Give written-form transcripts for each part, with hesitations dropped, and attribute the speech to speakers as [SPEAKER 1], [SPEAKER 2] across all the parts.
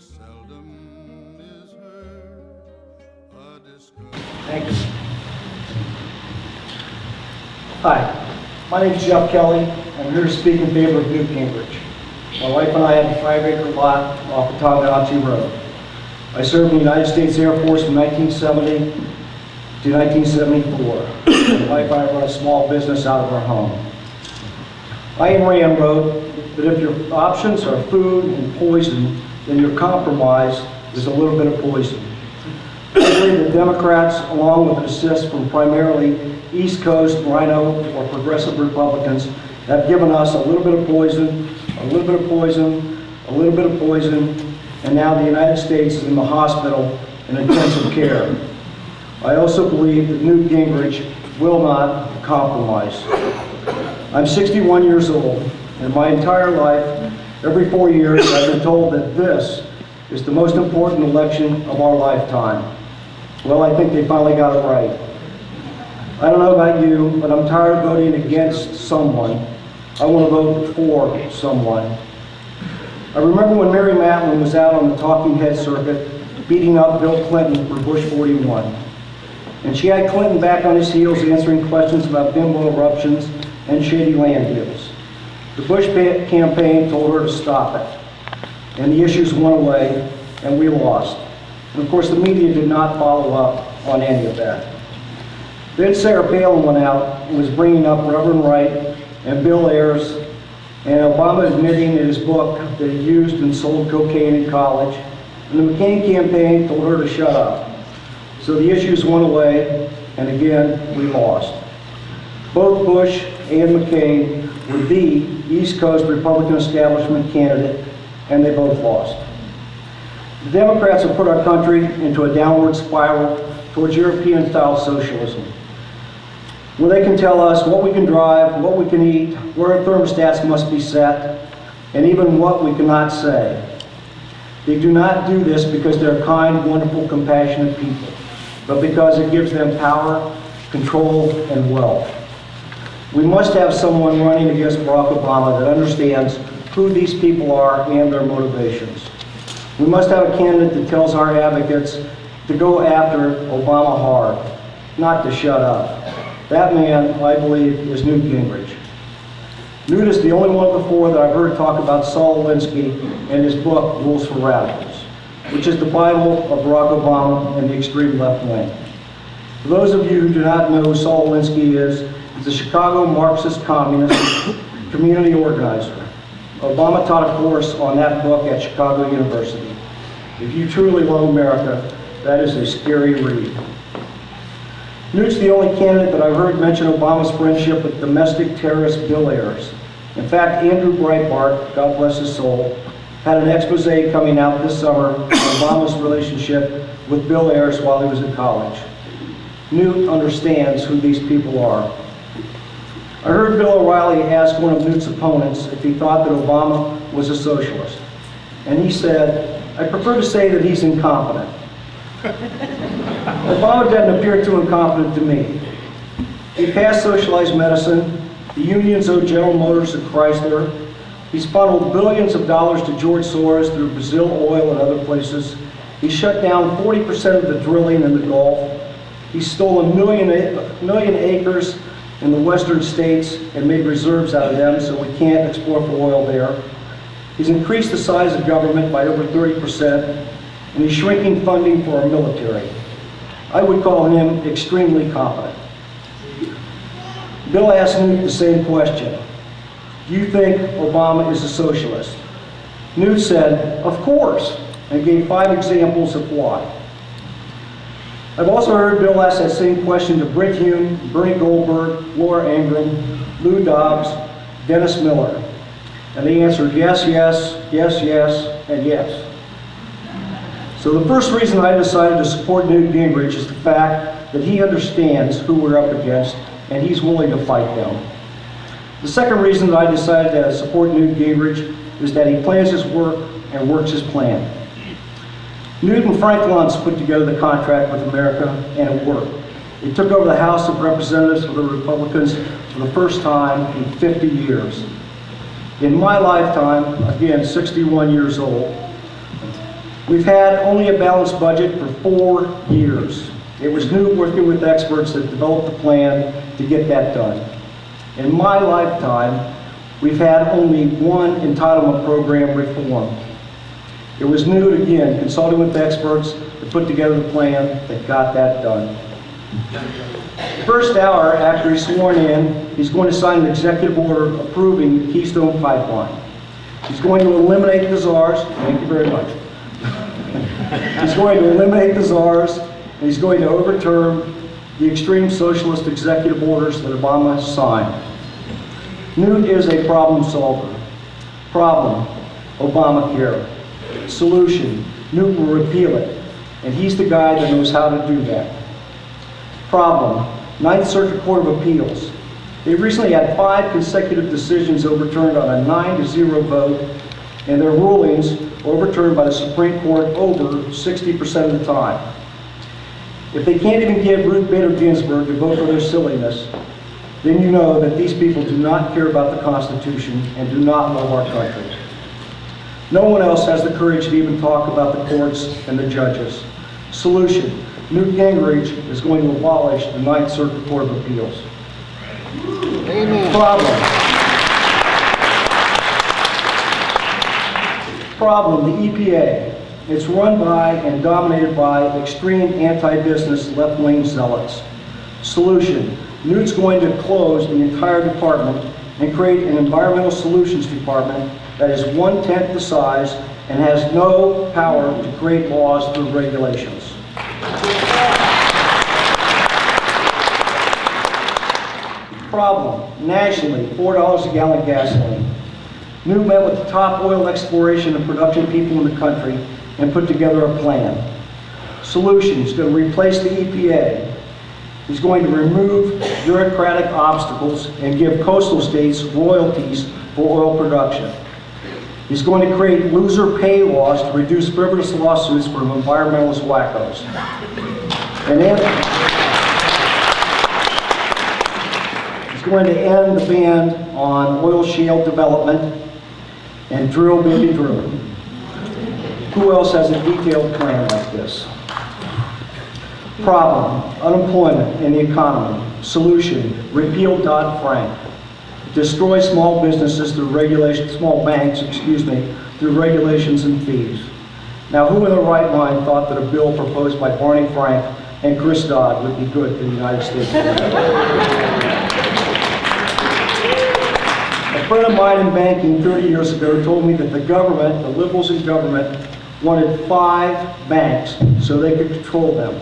[SPEAKER 1] seldom is heard a discovery.
[SPEAKER 2] Thank you. Hi, my name is Jeff Kelly. I'm here to speak in favor of Newt Gingrich. My wife and I have a 5-acre lot off of Tongahachie Road. I served in the United States Air Force from 1970 to 1974. My wife and I run a small business out of our home. Ayn Rand wrote that if your options are food and poison, then your compromise is a little bit of poison. I believe the Democrats, along with an assist from primarily East Coast, Rhino, or progressive Republicans, have given us a little bit of poison, a little bit of poison, a little bit of poison, and now the United States is in the hospital in intensive care. I also believe that Newt Gingrich will not compromise. I'm 61 years old, and my entire life, every 4 years, I've been told that this is the most important election of our lifetime. Well, I think they finally got it right. I don't know about you, but I'm tired of voting against someone. I want to vote for someone. I remember when Mary Matlin was out on the talking head circuit beating up Bill Clinton for Bush 41. And she had Clinton back on his heels answering questions about bimbo eruptions and shady land deals. The Bush campaign told her to stop it. And the issues went away, and we lost. And of course, the media did not follow up on any of that. Then Sarah Palin went out and was bringing up Reverend Wright and Bill Ayers, and Obama admitting in his book that he used and sold cocaine in college. And the McCain campaign told her to shut up. So the issues went away, and again, we lost. Both Bush and McCain were the East Coast Republican establishment candidate, and they both lost. The Democrats have put our country into a downward spiral towards European-style socialism, where they can tell us what we can drive, what we can eat, where our thermostats must be set, and even what we cannot say. They do not do this because they're kind, wonderful, compassionate people, but because it gives them power, control, and wealth. We must have someone running against Barack Obama that understands who these people are and their motivations. We must have a candidate that tells our advocates to go after Obama hard, not to shut up. That man, I believe, is Newt Gingrich. Newt is the only one of the four that I've heard talk about Saul Alinsky and his book, Rules for Radicals, which is the Bible of Barack Obama and the extreme left wing. For those of you who do not know who Saul Alinsky is, he's a Chicago Marxist communist community organizer. Obama taught a course on that book at Chicago University. If you truly love America, that is a scary read. Newt's the only candidate that I've heard mention Obama's friendship with domestic terrorist Bill Ayers. In fact, Andrew Breitbart, God bless his soul, had an expose coming out this summer on Obama's relationship with Bill Ayers while he was in college. Newt understands who these people are. I heard Bill O'Reilly ask one of Newt's opponents if he thought that Obama was a socialist. And he said, "I prefer to say that he's incompetent." Obama doesn't appear too incompetent to me. He passed socialized medicine. The unions owe General Motors and Chrysler. He's funneled billions of dollars to George Soros through Brazil Oil and other places. He shut down 40% of the drilling in the Gulf. He stole a million acres in the western states and made reserves out of them so we can't explore for oil there. He's increased the size of government by over 30%, and he's shrinking funding for our military. I would call him extremely competent. Bill asked Newt the same question. Do you think Obama is a socialist? Newt said, of course, and gave 5 examples of why. I've also heard Bill ask that same question to Brit Hume, Bernie Goldberg, Laura Ingraham, Lou Dobbs, Dennis Miller. And they answered yes, yes, yes, yes, and yes. So the first reason I decided to support Newt Gingrich is the fact that he understands who we're up against and he's willing to fight them. The second reason that I decided to support Newt Gingrich is that he plans his work and works his plan. Newt and Frank Luntz put together the contract with America, and it worked. They took over the House of Representatives for the Republicans for the first time in 50 years. In my lifetime, again, 61 years old, We've had only a balanced budget for 4 years. It was Newt working with experts that developed the plan to get that done. In my lifetime, we've had only one entitlement program reform. It was Newt, again, consulting with experts to put together the plan that got that done. The first hour after he's sworn in, he's going to sign an executive order approving the Keystone Pipeline. He's going to eliminate the czars. Thank you very much. He's going to eliminate the czars, and he's going to overturn the extreme socialist executive orders that Obama signed. Newt is a problem solver. Problem, Obamacare. Solution, Newt will repeal it, and he's the guy that knows how to do that. Problem, Ninth Circuit Court of Appeals. They recently had 5 consecutive decisions overturned on a 9-0 vote, and their rulings overturned by the Supreme Court over 60% of the time. If they can't even get Ruth Bader Ginsburg to vote for their silliness, then you know that these people do not care about the Constitution and do not love our country. No one else has the courage to even talk about the courts and the judges. Solution, Newt Gingrich is going to abolish the Ninth Circuit Court of Appeals. Amen. Problem, the EPA. It's run by and dominated by extreme anti-business left-wing zealots. Solution, Newt's going to close the entire department and create an environmental solutions department that is 1/10 the size and has no power to create laws through regulations. Problem, nationally, $4 a gallon gasoline. Newt met with the top oil exploration and production people in the country and put together a plan. Solution, he's going to replace the EPA. He's going to remove bureaucratic obstacles and give coastal states royalties for oil production. He's going to create loser pay laws to reduce frivolous lawsuits from environmentalist wackos. And then he's going to end the ban on oil shale development and drill, baby, drill. Who else has a detailed plan like this? Problem, unemployment in the economy. Solution, repeal Dodd-Frank. Destroy small businesses through regulations, small banks, through regulations and fees. Now, who in their right mind thought that a bill proposed by Barney Frank and Chris Dodd would be good for the United States? A friend of mine in banking 30 years ago told me that the government, the liberals in government, wanted 5 banks so they could control them.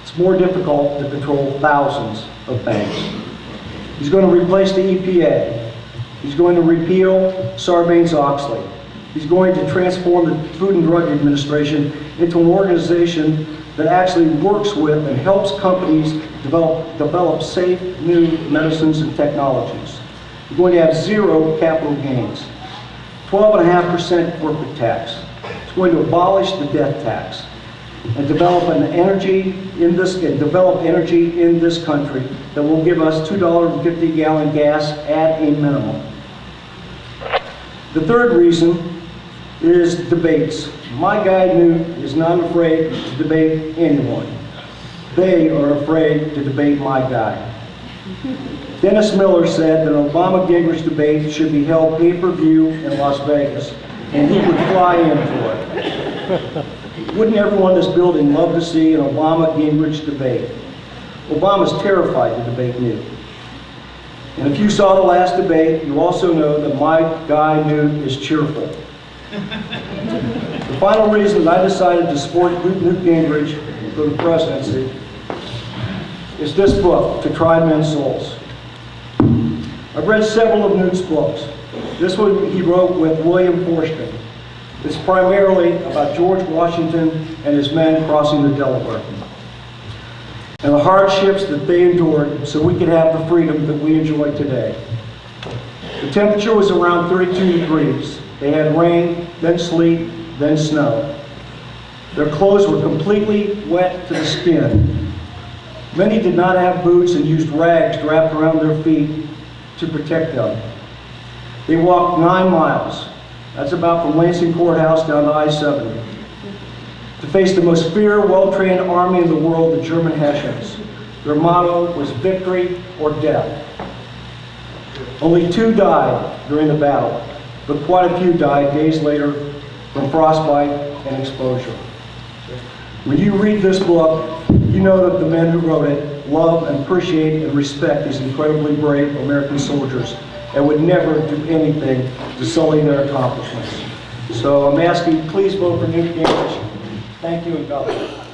[SPEAKER 2] It's more difficult to control thousands of banks. He's going to replace the EPA. He's going to repeal Sarbanes-Oxley. He's going to transform the Food and Drug Administration into an organization that actually works with and helps companies develop safe new medicines and technologies. We're going to have 0 capital gains, 12.5% corporate tax. It's going to abolish the death tax and develop energy in this country that will give us $2.50 a gallon gas at a minimum. The third reason is debates. My guy Newt is not afraid to debate anyone. They are afraid to debate my guy. Dennis Miller said that an Obama-Gingrich debate should be held pay-per-view in Las Vegas, and he would fly in for it. Wouldn't everyone in this building love to see an Obama-Gingrich debate? Obama's terrified to debate Newt. And if you saw the last debate, you also know that my guy Newt is cheerful. The final reason that I decided to support Newt Gingrich for the presidency is this book, To Try Men's Souls. I've read several of Newt's books. This one he wrote with William Forstchen. It's primarily about George Washington and his men crossing the Delaware and the hardships that they endured so we could have the freedom that we enjoy today. The temperature was around 32 degrees. They had rain, then sleet, then snow. Their clothes were completely wet to the skin. Many did not have boots and used rags wrapped around their feet to protect them. They walked 9 miles. That's about from Lansing Courthouse down to I-70. to face the most feared, well-trained army in the world, the German Hessians. Their motto was victory or death. Only 2 died during the battle, but quite a few died days later from frostbite and exposure. When you read this book, you know that the men who wrote it love and appreciate and respect these incredibly brave American soldiers and would never do anything to sully their accomplishments. So I'm asking, please vote for Newt Gingrich. Thank you and God bless.